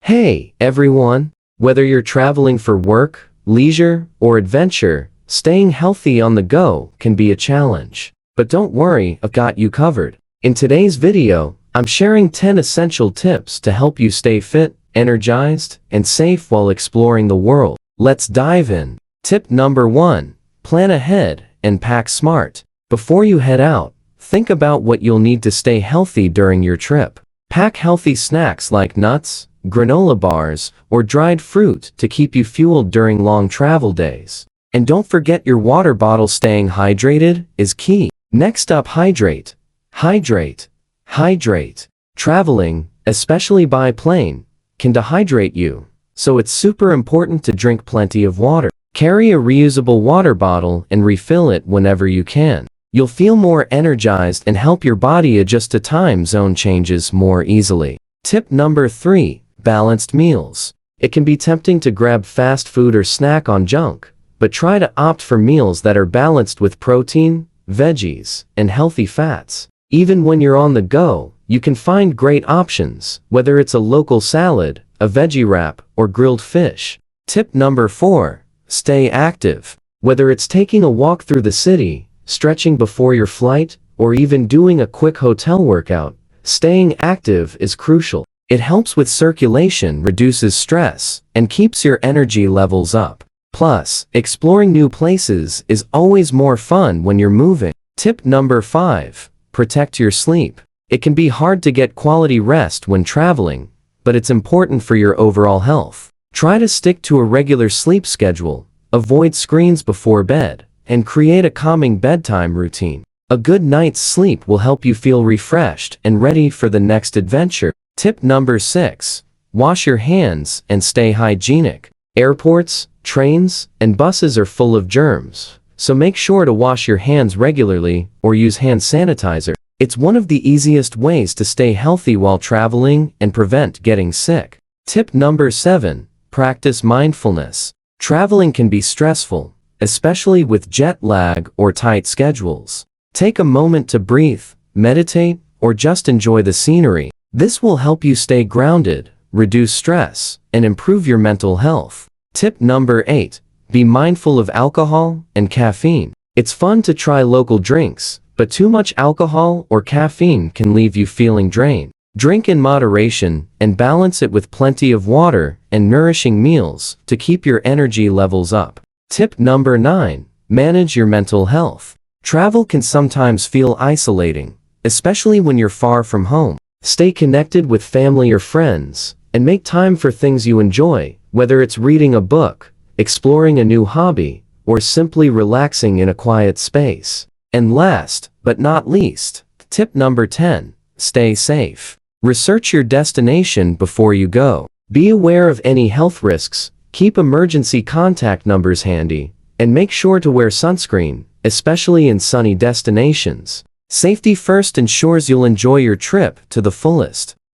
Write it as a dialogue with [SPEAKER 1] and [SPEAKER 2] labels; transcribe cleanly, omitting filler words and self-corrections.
[SPEAKER 1] Hey, everyone! Whether you're traveling for work, leisure, or adventure, staying healthy on the go can be a challenge. But don't worry, I've got you covered. In today's video, I'm sharing 10 essential tips to help you stay fit, energized, and safe while exploring the world. Let's dive in. Tip number 1. Plan ahead and pack smart. Before you head out, think about what you'll need to stay healthy during your trip. Pack healthy snacks like nuts, granola bars, or dried fruit to keep you fueled during long travel days. And don't forget your water bottle. Staying hydrated is key. Next up, hydrate. Hydrate. Hydrate. Traveling, especially by plane, can dehydrate you, so it's super important to drink plenty of water. Carry a reusable water bottle and refill it whenever you can. You'll feel more energized and help your body adjust to time zone changes more easily. Tip number 3. Balanced meals. It can be tempting to grab fast food or snack on junk, but try to opt for meals that are balanced with protein, veggies, and healthy fats. Even when you're on the go, you can find great options, whether it's a local salad, a veggie wrap, or grilled fish. Tip number 4. Stay active. Whether it's taking a walk through the city, stretching before your flight, or even doing a quick hotel workout, staying active is crucial. It helps with circulation, reduces stress, and keeps your energy levels up. Plus, exploring new places is always more fun when you're moving. Tip number 5. Protect your sleep. It can be hard to get quality rest when traveling, but it's important for your overall health. Try to stick to a regular sleep schedule, avoid screens before bed, and create a calming bedtime routine. A good night's sleep will help you feel refreshed and ready for the next adventure. Tip number 6. Wash your hands and stay hygienic. Airports, trains, and buses are full of germs, so make sure to wash your hands regularly or use hand sanitizer. It's one of the easiest ways to stay healthy while traveling and prevent getting sick. Tip number 7. Practice mindfulness. Traveling can be stressful, especially with jet lag or tight schedules. Take a moment to breathe, meditate, or just enjoy the scenery. This will help you stay grounded, reduce stress, and improve your mental health. Tip number 8. Be mindful of alcohol and caffeine. It's fun to try local drinks, but too much alcohol or caffeine can leave you feeling drained. Drink in moderation and balance it with plenty of water and nourishing meals to keep your energy levels up. Tip number 9. Manage your mental health. Travel can sometimes feel isolating, especially when you're far from home. Stay connected with family or friends, and make time for things you enjoy, whether it's reading a book, exploring a new hobby, or simply relaxing in a quiet space. And last, but not least, tip number 10. Stay safe. Research your destination before you go. Be aware of any health risks, keep emergency contact numbers handy, and make sure to wear sunscreen, especially in sunny destinations. Safety first ensures you'll enjoy your trip to the fullest.